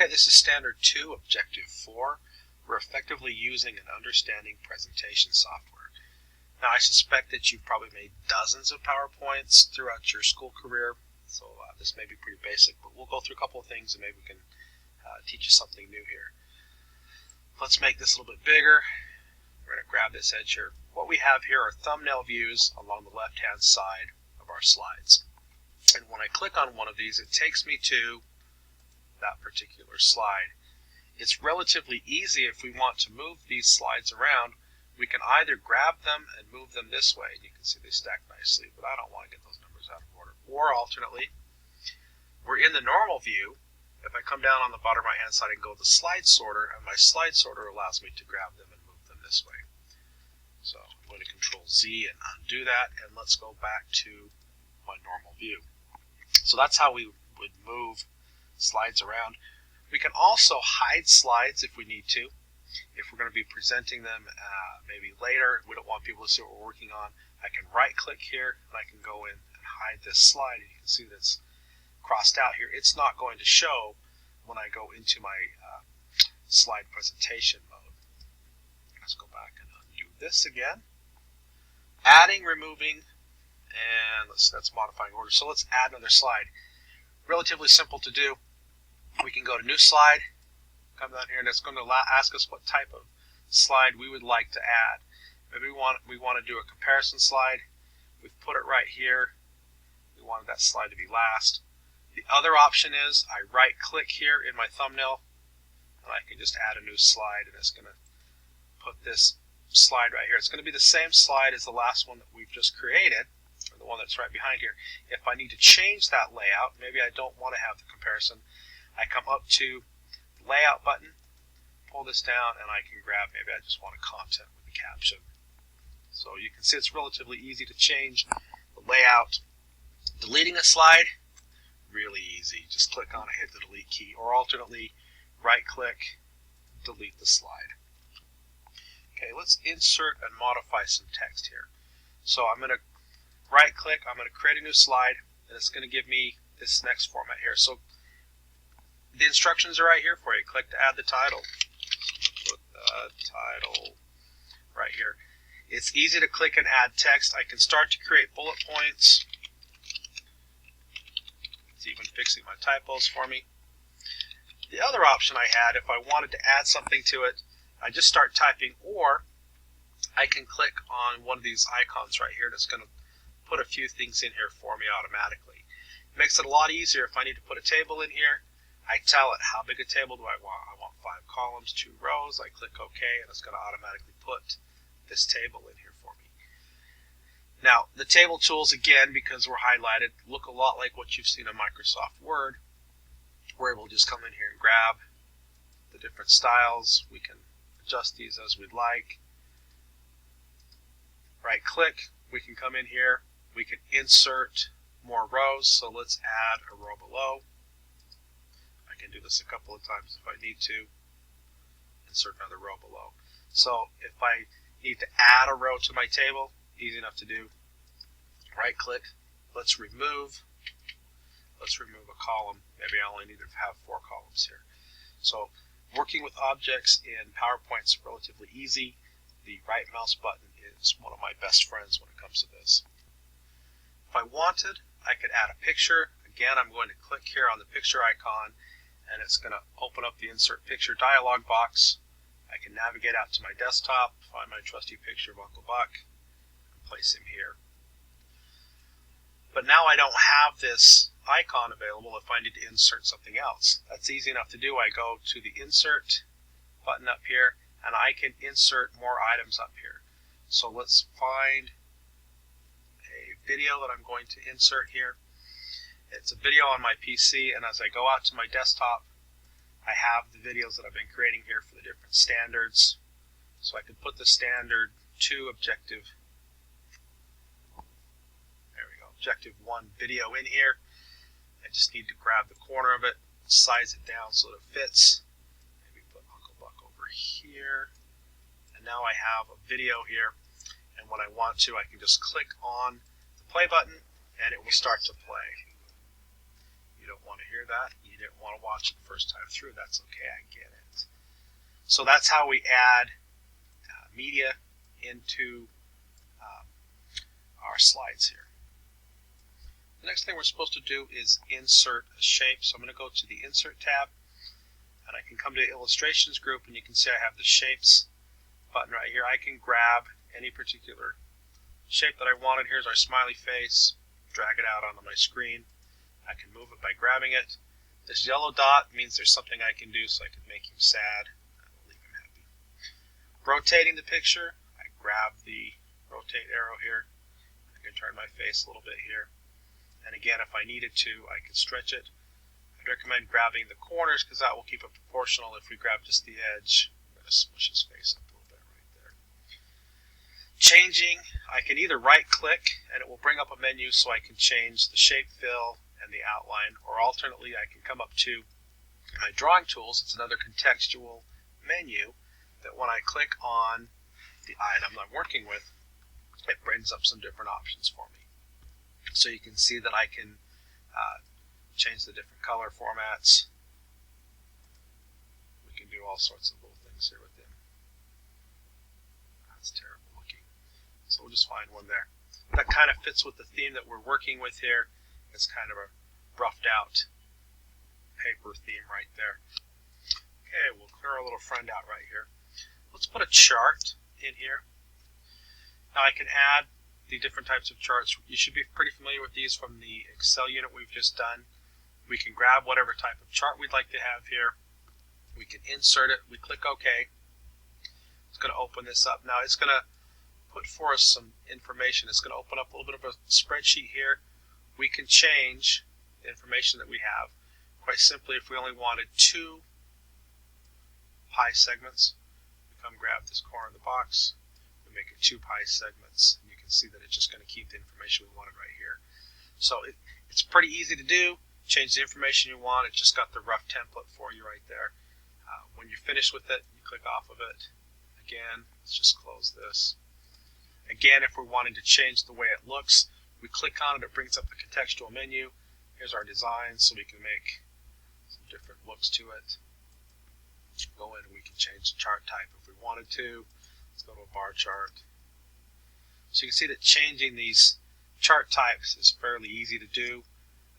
Okay, this is Standard 2, Objective 4. We're effectively using and understanding presentation software. Now, I suspect that you've probably made dozens of PowerPoints throughout your school career, so this may be pretty basic, but we'll go through a couple of things and maybe we can teach you something new here. Let's make this a little bit bigger. We're going to grab this edge here. What we have here are thumbnail views along the left-hand side of our slides. And when I click on one of these, it takes me to that particular slide. It's relatively easy if we want to move these slides around. We can either grab them and move them this way, and you can see they stack nicely, but I don't want to get those numbers out of order. Or alternately, we're in the normal view. If I come down on the bottom right hand side and go to the slide sorter, and my slide sorter allows me to grab them and move them this way. So I'm going to Control Z and undo that, and let's go back to my normal view. So that's how we would move slides around. We can also hide slides if we need to. If we're going to be presenting them maybe later, we don't want people to see what we're working on, I can right click here and I can go in and hide this slide, and you can see that's crossed out here. It's not going to show when I go into my slide presentation mode. Let's go back and undo this again. Adding, removing, and that's modifying order. So let's add another slide. Relatively simple to do. We can go to New Slide, come down here, and it's going to ask us what type of slide we would like to add. Maybe we want to do a comparison slide. We've put it right here. We wanted that slide to be last. The other option is I right click here in my thumbnail and I can just add a new slide, and it's going to put this slide right here. It's going to be the same slide as the last one that we've just created, or the one that's right behind here. If I need to change that layout, maybe I don't want to have the comparison, I come up to the layout button, pull this down, and I can grab, maybe I just want a content with the caption. So you can see it's relatively easy to change the layout. Deleting a slide, really easy. Just click on it, hit the delete key, or alternately right click, delete the slide. Okay, let's insert and modify some text here. So I'm going to right click, I'm going to create a new slide, and it's going to give me this next format here. So the instructions are right here for you. Click to add the title. Put the title right here. It's easy to click and add text. I can start to create bullet points. It's even fixing my typos for me. The other option I had, if I wanted to add something to it, I just start typing, or I can click on one of these icons right here that's going to put a few things in here for me automatically. It makes it a lot easier if I need to put a table in here. I tell it how big a table do I want. I want 5 columns, 2 rows. I click OK, and it's going to automatically put this table in here for me. Now, the table tools, again, because we're highlighted, look a lot like what you've seen in Microsoft Word. We're able to just come in here and grab the different styles. We can adjust these as we'd like. Right click, we can come in here. We can insert more rows, so let's add a row below. I can do this a couple of times if I need to. Insert another row below. So if I need to add a row to my table, easy enough to do. Right click. Let's remove a column. Maybe I only need to have 4 columns here. So working with objects in PowerPoint is relatively easy. The right mouse button is one of my best friends when it comes to this. If I wanted, I could add a picture. Again, I'm going to click here on the picture icon, and it's going to open up the Insert Picture dialog box. I can navigate out to my desktop, find my trusty picture of Uncle Buck, and place him here. But now I don't have this icon available if I need to insert something else. That's easy enough to do. I go to the Insert button up here, and I can insert more items up here. So let's find a video that I'm going to insert here. It's a video on my PC, and as I go out to my desktop, I have the videos that I've been creating here for the different standards. So I could put the standard 2 objective 1 video in here. I just need to grab the corner of it, size it down so that it fits. Maybe put Uncle Buck over here. And now I have a video here, and when I want to, I can just click on the play button and it will start to play. You don't want to hear that. You didn't want to watch it the first time through, that's okay, I get it. So that's how we add media into our slides here. The next thing we're supposed to do is insert a shape. So I'm going to go to the Insert tab, and I can come to Illustrations group, and you can see I have the Shapes button right here. I can grab any particular shape that I wanted. Here's our smiley face. Drag it out onto my screen. I can move it by grabbing it. This yellow dot means there's something I can do, so I can make him sad. I will leave him happy. Rotating the picture, I grab the rotate arrow here. I can turn my face a little bit here. And again, if I needed to, I could stretch it. I'd recommend grabbing the corners because that will keep it proportional. If we grab just the edge, I'm going to smush his face up a little bit right there. Changing, I can either right-click and it will bring up a menu so I can change the shape fill and the outline, or alternately I can come up to my drawing tools. It's another contextual menu that when I click on the item I'm working with, it brings up some different options for me. So you can see that I can change the different color formats. We can do all sorts of little things here with him. That's terrible looking. So we'll just find one there. That kind of fits with the theme that we're working with here. It's kind of a roughed out paper theme right there. Okay, we'll clear our little friend out right here. Let's put a chart in here. Now I can add the different types of charts. You should be pretty familiar with these from the Excel unit we've just done. We can grab whatever type of chart we'd like to have here. We can insert it. We click OK. It's going to open this up. Now it's going to put for us some information. It's going to open up a little bit of a spreadsheet here. We can change the information that we have. Quite simply, if we only wanted 2 pie segments, we come grab this corner of the box. We make it 2 pie segments. And you can see that it's just going to keep the information we wanted right here. So it's pretty easy to do. Change the information you want. It just got the rough template for you right there. When you're finished with it, you click off of it. Again, let's just close this. Again, if we're wanting to change the way it looks, we click on it. It brings up the contextual menu. Here's our design, so we can make some different looks to it. Go in and we can change the chart type if we wanted to. Let's go to a bar chart. So you can see that changing these chart types is fairly easy to do.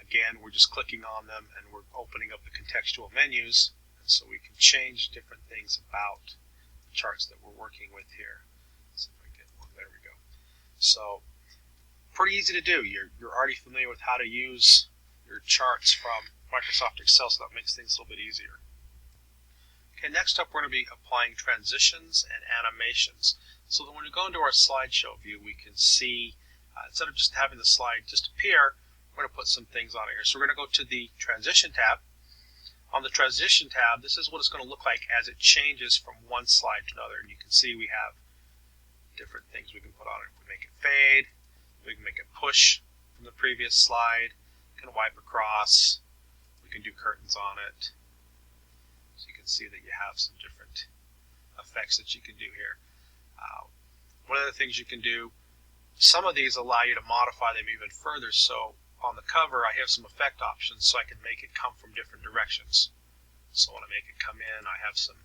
Again, we're just clicking on them and we're opening up the contextual menus, and so we can change different things about the charts that we're working with here. Let's see if I can get one. There we go. So pretty easy to do. You're already familiar with how to use your charts from Microsoft Excel, so that makes things a little bit easier. Okay, next up we're going to be applying transitions and animations. So that when we go into our slideshow view, we can see, instead of just having the slide just appear, we're going to put some things on here. So we're going to go to the Transition tab. On the Transition tab, this is what it's going to look like as it changes from one slide to another. And you can see we have different things we can put on it. We can make it fade. We can make it push from the previous slide. We can wipe across. We can do curtains on it. So you can see that you have some different effects that you can do here. One of the things you can do, some of these allow you to modify them even further. So on the cover, I have some effect options so I can make it come from different directions. So when I make it come in, I have some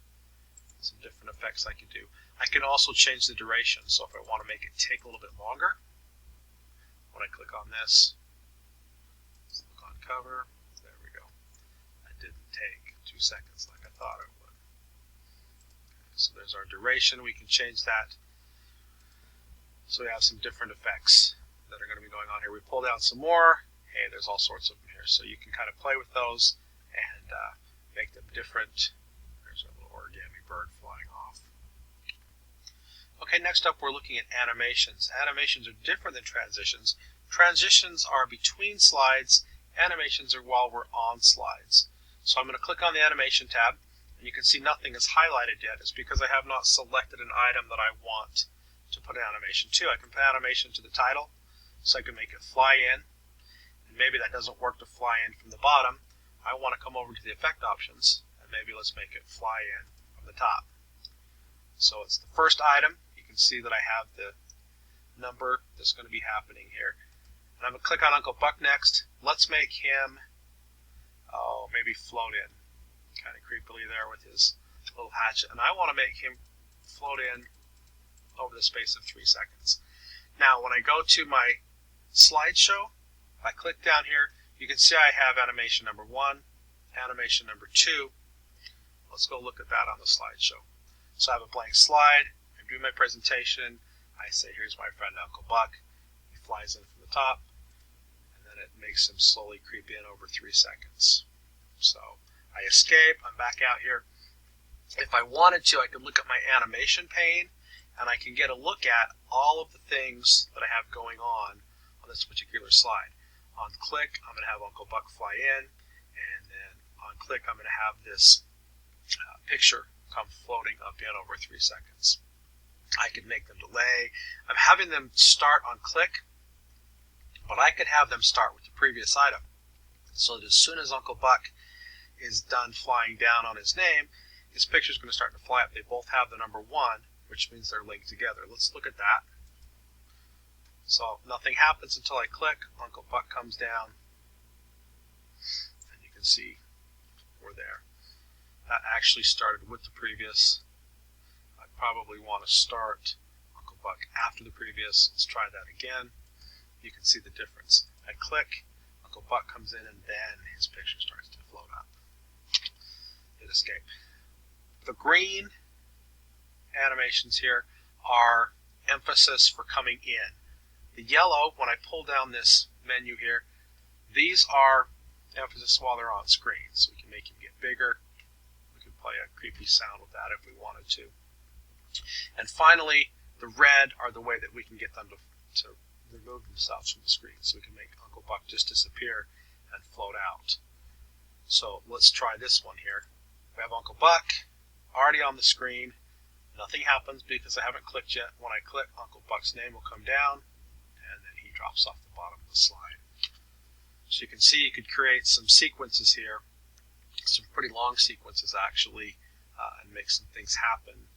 different effects I can do. I can also change the duration. So if I want to make it take a little bit longer, when I click on this, let's look on cover, there we go. That didn't take 2 seconds like I thought it would. Okay, so there's our duration. We can change that. So we have some different effects that are going to be going on here. We pulled out some more. Hey, there's all sorts of them here. So you can kind of play with those and make them different. There's our little origami bird flying off. Okay, next up we're looking at animations. Animations are different than transitions. Transitions are between slides. Animations are while we're on slides. So I'm going to click on the Animation tab, and you can see nothing is highlighted yet. It's because I have not selected an item that I want to put an animation to. I can put animation to the title, so I can make it fly in, and maybe that doesn't work to fly in from the bottom. I want to come over to the effect options, and maybe let's make it fly in from the top. So it's the first item. You can see that I have the number that's going to be happening here. And I'm going to click on Uncle Buck next. Let's make him maybe float in, kind of creepily there with his little hatchet. And I want to make him float in over the space of 3 seconds. Now, when I go to my slideshow, if I click down here, you can see I have animation number 1, animation number 2. Let's go look at that on the slideshow. So I have a blank slide. I do my presentation. I say, here's my friend Uncle Buck. He flies in from the top, and then it makes him slowly creep in over 3 seconds. So I escape. I'm back out here. If I wanted to, I could look at my animation pane, and I can get a look at all of the things that I have going on this particular slide. On click, I'm going to have Uncle Buck fly in, and then on click, I'm going to have this picture come floating up in over 3 seconds. I could make them delay. I'm having them start on click, but I could have them start with the previous item, so that as soon as Uncle Buck is done flying down on his name, his picture is going to start to fly up. They both have the number 1, which means they're linked together. Let's look at that. So nothing happens until I click. Uncle Buck comes down, and you can see we're there. That actually started with the previous. I probably want to start Uncle Buck after the previous. Let's try that again. You can see the difference. I click, Uncle Buck comes in, and then his picture starts to float up. Hit escape. The green animations here are emphasis for coming in. The yellow, when I pull down this menu here, these are emphasis while they're on screen. So we can make him get bigger. We can play a creepy sound with that if we wanted to. And finally, the red are the way that we can get them to remove themselves from the screen. So we can make Uncle Buck just disappear and float out. So let's try this one here. We have Uncle Buck already on the screen. Nothing happens because I haven't clicked yet. When I click, Uncle Buck's name will come down, and then he drops off the bottom of the slide. So you can see you could create some sequences here, some pretty long sequences actually, and make some things happen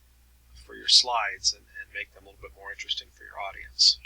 for your slides and make them a little bit more interesting for your audience.